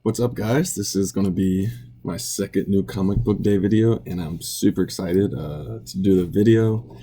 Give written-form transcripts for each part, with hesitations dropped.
What's up, guys? This is going to be my second new comic book day video, and I'm super excited to do the video.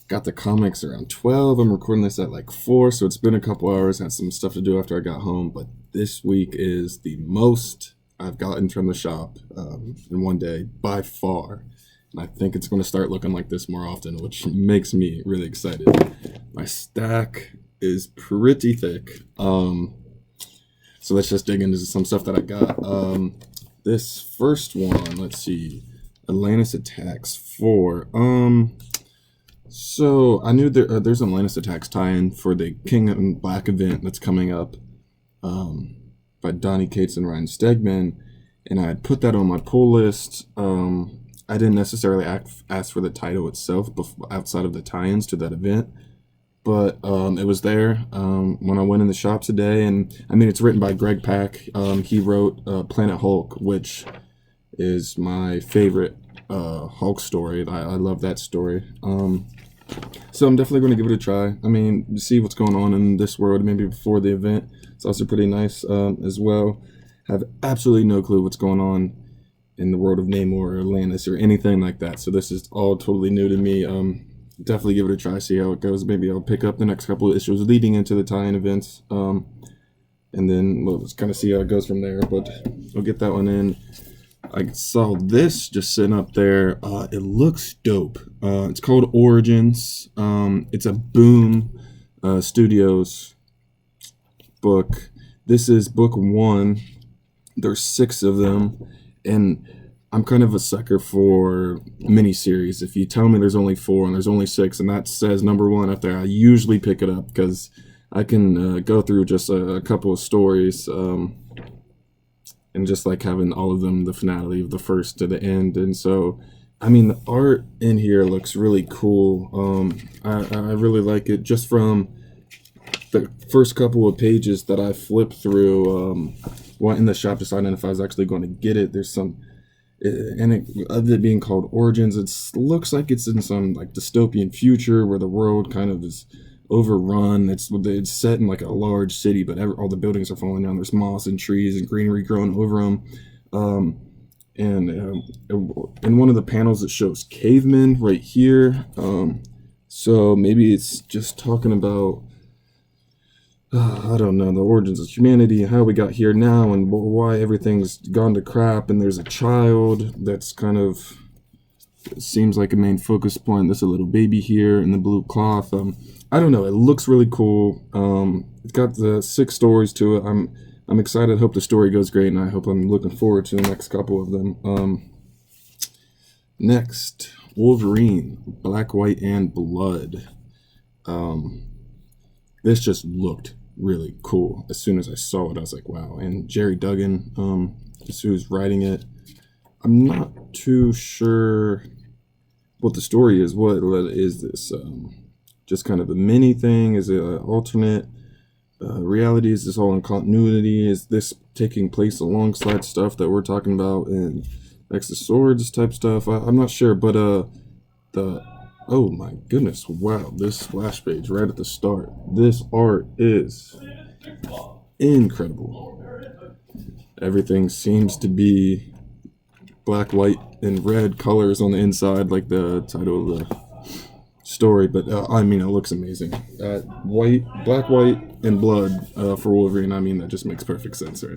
Got the comics around 12. I'm recording this at like 4, so it's been a couple hours. Had some stuff to do after I got home, but this week is the most I've gotten from the shop in one day by far. And I think it's going to start looking like this more often, which makes me really excited. My stack is pretty thick. So let's just dig into some stuff that I got. This first one, let's see, Atlantis Attacks 4. So I knew there's an Atlantis Attacks tie-in for the King in Black event that's coming up by Donny Cates and Ryan Stegman, and I had put that on my pull list. I didn't necessarily ask for the title itself outside of the tie-ins to that event. But it was there when I went in the shop today, and I mean, it's written by Greg Pak. He wrote Planet Hulk, which is my favorite Hulk story. I love that story. So I'm definitely going to give it a try. I mean, see what's going on in this world, maybe before the event. It's also pretty nice as well. Have absolutely no clue what's going on in the world of Namor or Atlantis or anything like that. So this is all totally new to me. Definitely give it a try, see how it goes. Maybe I'll pick up the next couple of issues leading into the tie-in events, and then we'll just kind of see how it goes from there. But I'll get that one in. I saw this just sitting up there. It looks dope. It's called Origins. It's a Boom Studios book. This is book 1. There's 6 of them, and I'm kind of a sucker for miniseries. If you tell me there's only 4 and there's only 6 and that says number 1 up there, I usually pick it up because I can go through just a couple of stories and just like having all of them, the finale of the first to the end. And so, I mean, the art in here looks really cool. I really like it just from the first couple of pages that I flipped through. In the shop deciding if I was actually going to get it. There's some... of it being called Origins, it looks like it's in some like dystopian future where the world kind of is overrun. It's set in like a large city, but all the buildings are falling down. There's moss and trees and greenery growing over them. And in one of the panels it shows cavemen right here. So maybe it's just talking about I don't know, the origins of humanity, how we got here now, and why everything's gone to crap. And there's a child that's kind of seems like a main focus point. There's a little baby here in the blue cloth. I don't know. It looks really cool. It's got the 6 stories to it. I'm excited. I hope the story goes great, and I hope I'm looking forward to the next couple of them. Next, Wolverine, Black, White, and Blood. This just looked really cool. As soon as I saw it, I was like, wow. And Jerry Duggan is who's writing it. I'm not too sure what the story is. What is this? Just kind of a mini thing? Is it an alternate reality? Is this all in continuity? Is this taking place alongside stuff that we're talking about in X the Swords type stuff? I'm not sure, but oh my goodness, wow, this splash page right at the start. This art is incredible. Everything seems to be black, white, and red colors on the inside, like the title of the story. But I mean, it looks amazing. Black, white, and blood for Wolverine. I mean, that just makes perfect sense, right?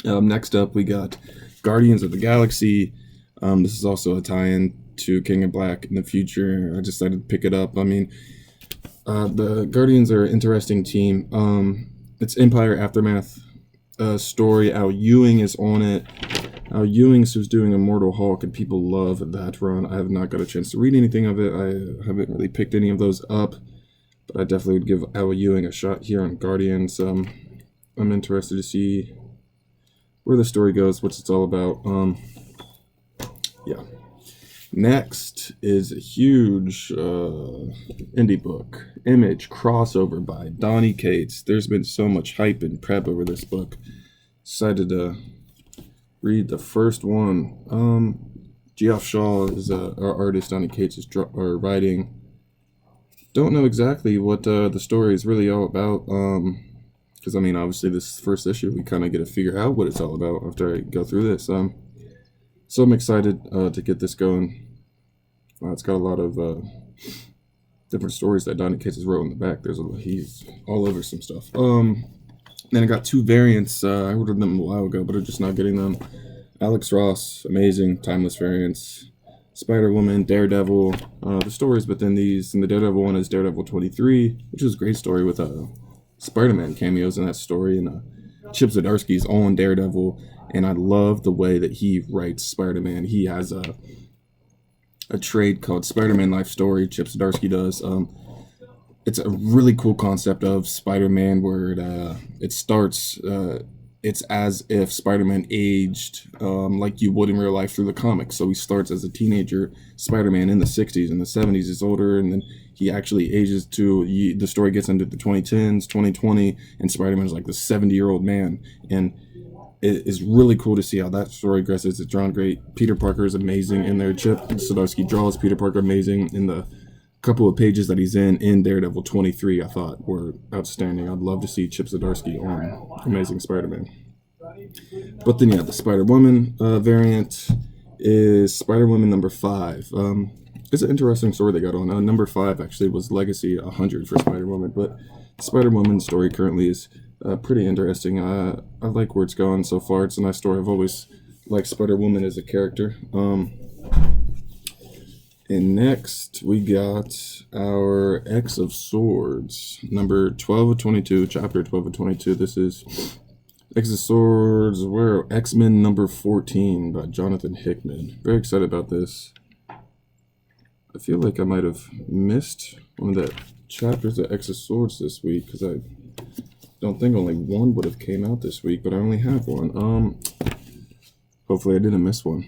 Next up, we got Guardians of the Galaxy. This is also a tie-in to King of Black in the future. I decided to pick it up. I mean, the Guardians are an interesting team. It's Empire Aftermath story. Al Ewing is on it. Al Ewing's who's doing Immortal Hulk, and people love that run. I have not got a chance to read anything of it. I haven't really picked any of those up, but I definitely would give Al Ewing a shot here on Guardians. I'm interested to see where the story goes, what it's all about. Yeah. Next is a huge indie book, Image Crossover by Donny Cates. There's been so much hype and prep over this book. Decided to read the first one. Geoff Shaw is our artist. Donny Cates is writing. Don't know exactly what the story is really all about. because I mean, obviously, this first issue, we kind of get to figure out what it's all about after I go through this. So I'm excited to get this going. It's got a lot of different stories that Donny Cates has wrote in the back. He's all over some stuff. Then I got 2 variants. I ordered them a while ago, but I'm just not getting them. Alex Ross, amazing, timeless variants. Spider-Woman, Daredevil. The stories within these, and the Daredevil one is Daredevil 23, which is a great story with Spider-Man cameos in that story, and Chip Zdarsky's on Daredevil, and I love the way that he writes Spider-Man. He has a trade called Spider-Man Life Story. Chip Zdarsky does. It's a really cool concept of Spider-Man where it starts. It's as if Spider-Man aged like you would in real life through the comics. So he starts as a teenager Spider-Man in the 60s. In the 70s, he's older, and then he actually ages to, the story gets into the 2010s, 2020, and Spider-Man's like the 70-year-old man. And it is really cool to see how that story progresses. It's drawn great. Peter Parker is amazing in there. Chip Zdarsky draws Peter Parker amazing in the couple of pages that he's in Daredevil 23. I thought were outstanding. I'd love to see Chip Zdarsky on Amazing Spider-Man. But then the Spider-Woman variant is Spider-Woman number 5. It's an interesting story they got on. Number 5 actually was Legacy 100 for Spider-Woman, but Spider-Woman's story currently is pretty interesting. I like where it's going so far. It's a nice story. I've always liked Spider-Woman as a character. And next, we got our X of Swords, number 12 of 22, chapter 12 of 22. This is X of Swords, X-Men number 14 by Jonathan Hickman. Very excited about this. I feel like I might have missed one of the chapters of X of Swords this week, because I don't think only one would have came out this week, but I only have one. Hopefully I didn't miss one.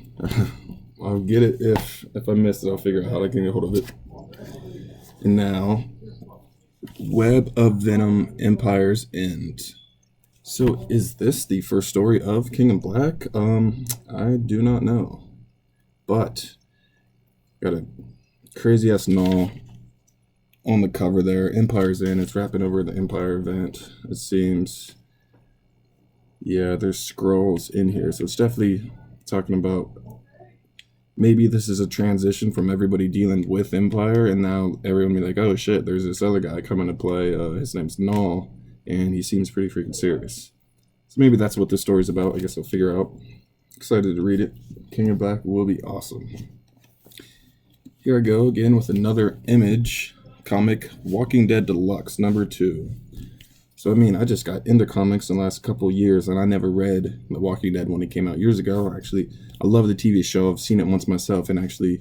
I'll get it if I missed it. I'll figure out how I can get hold of it. And now, Web of Venom, Empire's End. So is this the first story of King in Black? I do not know. But got a crazy ass null on the cover there. Empire's End. It's wrapping over the Empire event, it seems. Yeah, there's scrolls in here. So it's definitely talking about maybe this is a transition from everybody dealing with Empire, and now everyone be like, oh shit, there's this other guy coming to play. His name's Null, and he seems pretty freaking serious. So maybe that's what this story's about. I guess I'll figure out. Excited to read it. King of Black will be awesome. Here I go again with another Image comic, Walking Dead Deluxe, number 2. So, I mean, I just got into comics in the last couple of years, and I never read The Walking Dead when it came out years ago. Actually, I love the TV show. I've seen it once myself, and actually,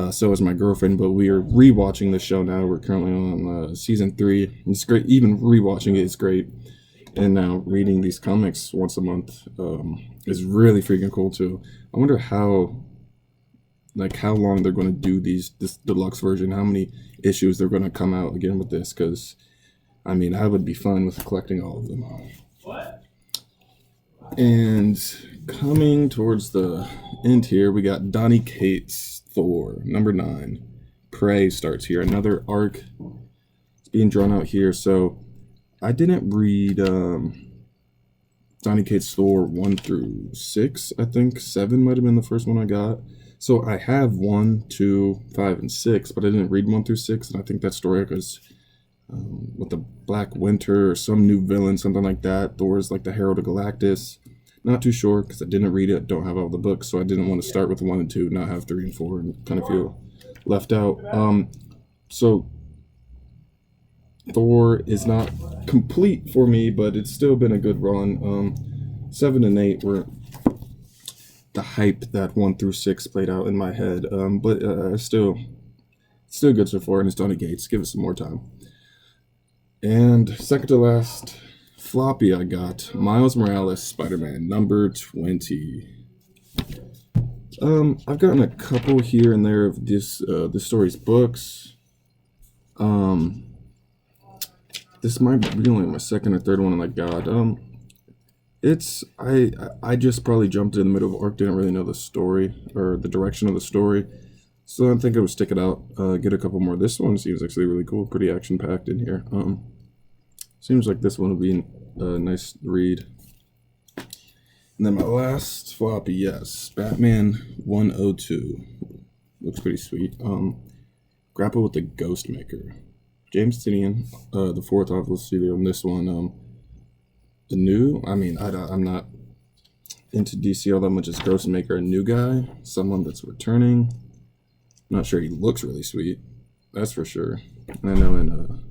so has my girlfriend. But we are rewatching the show now. We're currently on season 3. It's great. Even rewatching it is great. And now reading these comics once a month is really freaking cool, too. I wonder how long they're going to do this deluxe version, how many issues they're going to come out again with this, because I mean, I would be fine with collecting all of them. What? And coming towards the end here, we got Donny Cates' Thor, number 9. Prey starts here. Another arc is being drawn out here. So I didn't read Donny Cates' Thor 1 through 6. I think 7 might have been the first one I got. So I have 1, 2, 5, and 6, but I didn't read 1 through 6. And I think that story arc is with the Black Winter or some new villain, something like that. Thor's like the Herald of Galactus. Not too sure because I didn't read it, don't have all the books, so I didn't want to start with 1 and 2, not have 3 and 4, and kind of feel left out. So Thor is not complete for me, but it's still been a good run. 7 and 8 were the hype that 1 through 6 played out in my head, but still good so far, and it's Donny Cates. Give it some more time. And second to last floppy I got, Miles Morales Spider-Man, number 20. I've gotten a couple here and there of this story's books. This might be only my second or third one I got. I just probably jumped in the middle of arc, didn't really know the story or the direction of the story. So I think I would stick it out, get a couple more. This one seems actually really cool, pretty action-packed in here. Seems like this one will be a nice read. And then my last floppy, yes, Batman 102. Looks pretty sweet. Grapple with the Ghost Maker. James Tynion, the fourth author studio on this one. The new, I'm not into DC all that much as Ghost Maker, a new guy, someone that's returning. I'm not sure, he looks really sweet, that's for sure. And I know in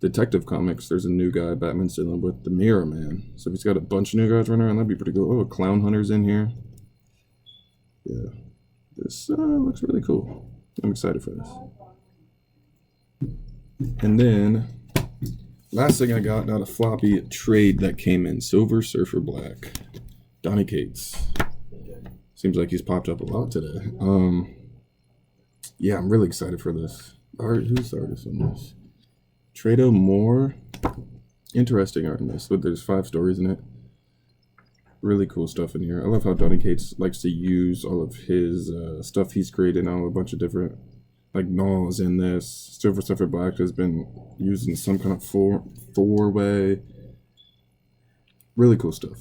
Detective Comics, there's a new guy Batman's dealing with, the Mirror Man. So if he's got a bunch of new guys running around, that'd be pretty cool. Oh, Clown Hunter's in here. Yeah, this looks really cool. I'm excited for this. And then, last thing I got, not a floppy, trade that came in. Silver Surfer Black. Donny Cates. Seems like he's popped up a lot today. Yeah, I'm really excited for this. Who's the artist on this? Trado Moore. Interesting art in this, but there's 5 stories in it. Really cool stuff in here. I love how Donny Cates likes to use all of his stuff he's created on a bunch of different, like Gnaws in this. Silver Surfer Black has been used in some kind of Thor way. Really cool stuff.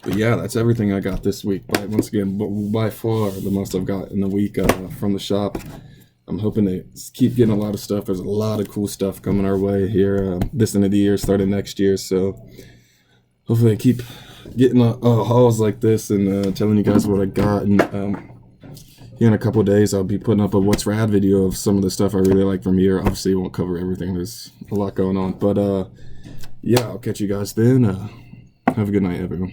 But yeah, that's everything I got this week. Once again, by far the most I've got in the week from the shop. I'm hoping to keep getting a lot of stuff. There's a lot of cool stuff coming our way here this end of the year, starting next year. So hopefully I keep getting hauls like this and telling you guys what I got. And here in a couple of days, I'll be putting up a What's Rad video of some of the stuff I really like from here. Obviously, it won't cover everything. There's a lot going on. But yeah, I'll catch you guys then. Have a good night, everyone.